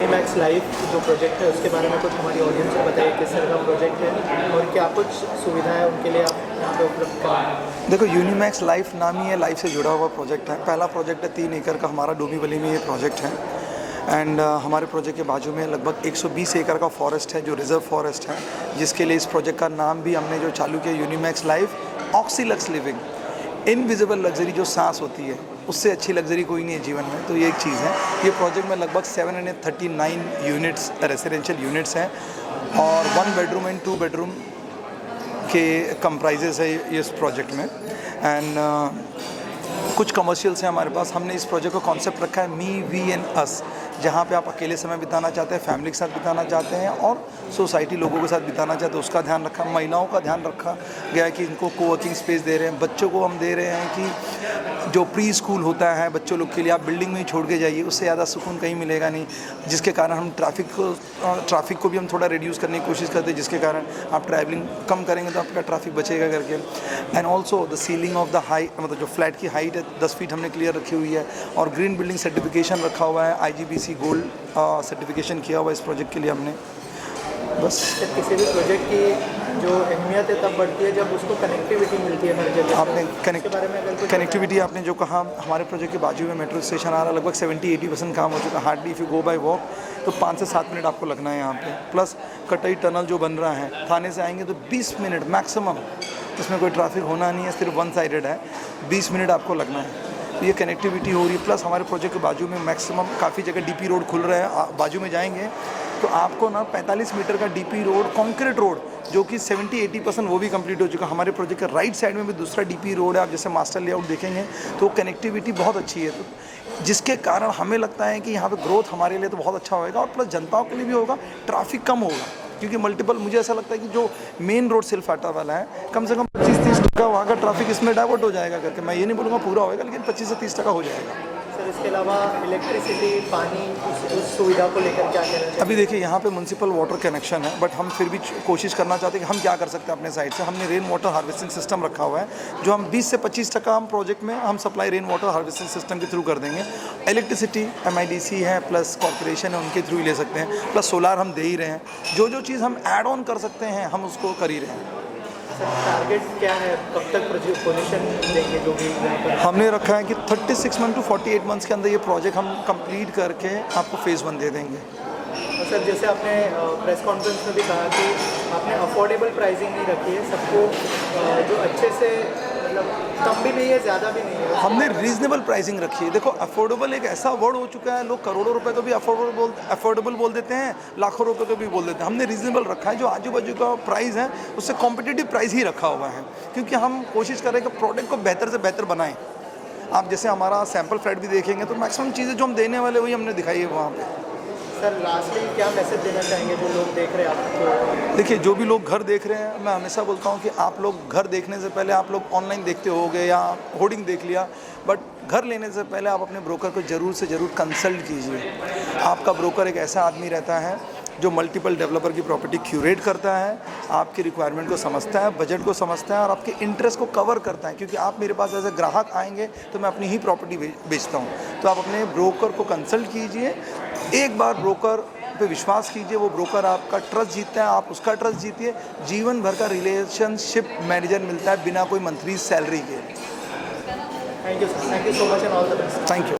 Unimax life जो project है उसके बारे में कुछ हमारी ऑडियंस को बताइए, किस तरह का प्रोजेक्ट है और क्या कुछ सुविधाएं उनके लिए आप यहाँ पे उपलब्ध कराएं। देखो, यूनिमैक्स लाइफ नाम ही है, लाइफ से जुड़ा हुआ प्रोजेक्ट है। पहला प्रोजेक्ट है 3 एकड़ का, हमारा डोंबिवली में ये प्रोजेक्ट है। एंड हमारे प्रोजेक्ट के बाजू में लगभग 120 एकड़ का फॉरेस्ट है जो रिजर्व फॉरेस्ट है, जिसके लिए इस प्रोजेक्ट का नाम भी हमने जो चालू किया Unimax life ऑक्सीलक्स living. Invisible luxury जो सांस होती है, उससे अच्छी लग्जरी कोई नहीं है जीवन में, तो ये एक चीज़ है। ये प्रोजेक्ट में लगभग 739 यूनिट्स रेसिडेंशियल यूनिट्स हैं और 1 बेडरूम एंड 2 बेडरूम के कंप्राइजेस है ये इस प्रोजेक्ट में। एंड कुछ कमर्शियल्स हैं हमारे पास। हमने इस प्रोजेक्ट का कॉन्सेप्ट रखा है मी वी एंड अस, जहाँ पे आप अकेले समय बिताना चाहते हैं, फैमिली के साथ बिताना चाहते हैं और सोसाइटी लोगों के साथ बिताना चाहते हैं, उसका ध्यान रखा। महिलाओं का ध्यान रखा गया है कि इनको कोवर्किंग स्पेस दे रहे हैं। बच्चों को हम दे रहे हैं कि जो प्री स्कूल होता है बच्चों लोग के लिए, आप बिल्डिंग में ही छोड़ के जाइए, उससे ज़्यादा सुकून कहीं मिलेगा नहीं। जिसके कारण हम ट्रैफिक को भी हम थोड़ा रिड्यूस करने की कोशिश करते हैं, जिसके कारण आप ट्रैवलिंग कम करेंगे तो आपका ट्रैफिक बचेगा करके। And also the ceiling of the height, मतलब जो फ्लैट की हाइट है 10 फीट हमने क्लियर रखी हुई है और ग्रीन बिल्डिंग सर्टिफिकेशन रखा हुआ है, IGBC गोल्ड सर्टिफिकेशन किया हुआ है इस प्रोजेक्ट के लिए हमने। बस किसी भी प्रोजेक्ट की जो अहमियत है तब बढ़ती है जब उसको कनेक्टिविटी मिलती है हर जगह। आपने कनेक्टिविटी कनेक्टिविटी आपने जो कहा, हमारे प्रोजेक्ट के बाजू में मेट्रो स्टेशन आ रहा है, लगभग 70-80% काम हो चुका है। Hardly if you go bye walk तो 5 से 7 मिनट आपको लगना है यहाँ पे। प्लस कटई टनल जो बन रहा है, थाने से आएंगे तो 20 मिनट मैक्सिमम, इसमें कोई ट्रैफिक होना नहीं है, सिर्फ 1 साइडेड है, 20 मिनट आपको लगना है। ये कनेक्टिविटी हो रही है। प्लस हमारे प्रोजेक्ट के बाजू में मैक्सिमम काफ़ी जगह DP रोड खुल रहा है। बाजू में जाएंगे तो आपको ना 45 मीटर का DP रोड, कॉन्क्रीट रोड, जो कि 70-80% वो भी कंप्लीट हो चुका है। हमारे प्रोजेक्ट के राइट साइड में भी दूसरा DP रोड है। आप जैसे मास्टर लेआउट देखेंगे तो कनेक्टिविटी बहुत अच्छी है, तो जिसके कारण हमें लगता है कि यहाँ पे ग्रोथ हमारे लिए तो बहुत अच्छा होएगा और प्लस जनताओं के लिए भी होगा, ट्रैफिक कम होगा। क्योंकि मल्टीपल, मुझे ऐसा लगता है कि जो मेन रोड सिलफाटा वाला है, कम से कम 25-30% वहाँ का ट्रैफिक इसमें डाइवर्ट हो जाएगा करके। मैं ये नहीं बोलूँगा पूरा होएगा, लेकिन 25 से 30% हो जाएगा। सर, इसके अलावा इलेक्ट्रिसिटी, पानी, उस सुविधा को लेकर क्या कहना चाहिए? अभी देखिए, यहाँ पे म्यूनसिपल वाटर कनेक्शन है, बट हम फिर भी कोशिश करना चाहते हैं कि हम क्या कर सकते हैं अपने साइड से। हमने रेन वाटर हार्वेस्टिंग सिस्टम रखा हुआ है, जो हम 20 से 25% हम प्रोजेक्ट में हम supply rain water harvesting system के थ्रू कर देंगे। इलेक्ट्रिसिटी MIDC है प्लस कॉर्पोरेशन है, उनके थ्रू ही ले सकते हैं। प्लस सोलार हम दे ही रहे हैं। जो चीज़ हम ऐड ऑन कर सकते हैं हम उसको कर ही रहे हैं। टारगेट क्या है, कब तक पोजीशन देंगे जो भी? हमने रखा है कि 36 मंथ टू 48 मंथ्स के अंदर ये प्रोजेक्ट हम कंप्लीट करके आपको फेज़ 1 दे देंगे। और सर, जैसे आपने प्रेस कॉन्फ्रेंस में भी कहा कि आपने अफोर्डेबल प्राइसिंग नहीं रखी है, सबको जो अच्छे से, मतलब कम भी नहीं है ज़्यादा भी नहीं है, हमने रीजनेबल प्राइसिंग रखी है। देखो, अफोर्डेबल एक ऐसा वर्ड हो चुका है, लोग करोड़ों रुपए को भी अफोर्डेबल बोल देते हैं, लाखों रुपए को भी बोल देते हैं। हमने रीजनेबल रखा है, जो आजू बाजू का प्राइस है उससे कॉम्पिटिटिव प्राइस ही रखा हुआ है, क्योंकि हम कोशिश कर रहे हैं कि प्रोडक्ट को बेहतर से बेहतर बनाएं। आप जैसे हमारा सैम्पल फ्लैट भी देखेंगे तो मैक्सिमम चीज़ें जो हम देने वाले वही हमने दिखाई है वहाँ पर। सर, लास्टली क्या मैसेज देना चाहेंगे जो लोग देख रहे हैं आपको? देखिए, जो भी लोग घर देख रहे हैं, मैं हमेशा बोलता हूँ कि आप लोग घर देखने से पहले आप लोग ऑनलाइन देखते होगे या होर्डिंग देख लिया, बट घर लेने से पहले आप अपने ब्रोकर को ज़रूर से ज़रूर कंसल्ट कीजिए। आपका ब्रोकर एक ऐसा आदमी रहता है जो मल्टीपल डेवलपर की प्रॉपर्टी क्यूरेट करता है, आपकी रिक्वायरमेंट को समझता है, बजट को समझता है और आपके इंटरेस्ट को कवर करता है। क्योंकि आप मेरे पास एज ए ग्राहक आएंगे तो मैं अपनी ही प्रॉपर्टी बेचता हूँ। तो आप अपने ब्रोकर को कंसल्ट कीजिए, एक बार ब्रोकर पे विश्वास कीजिए, वो ब्रोकर आपका ट्रस्ट जीतता है, आप उसका ट्रस्ट जीतिए। जीवन भर का रिलेशनशिप मैनेजर मिलता है बिना कोई मंथली सैलरी के। Thank you sir, thank you so much and all the best. Thank you.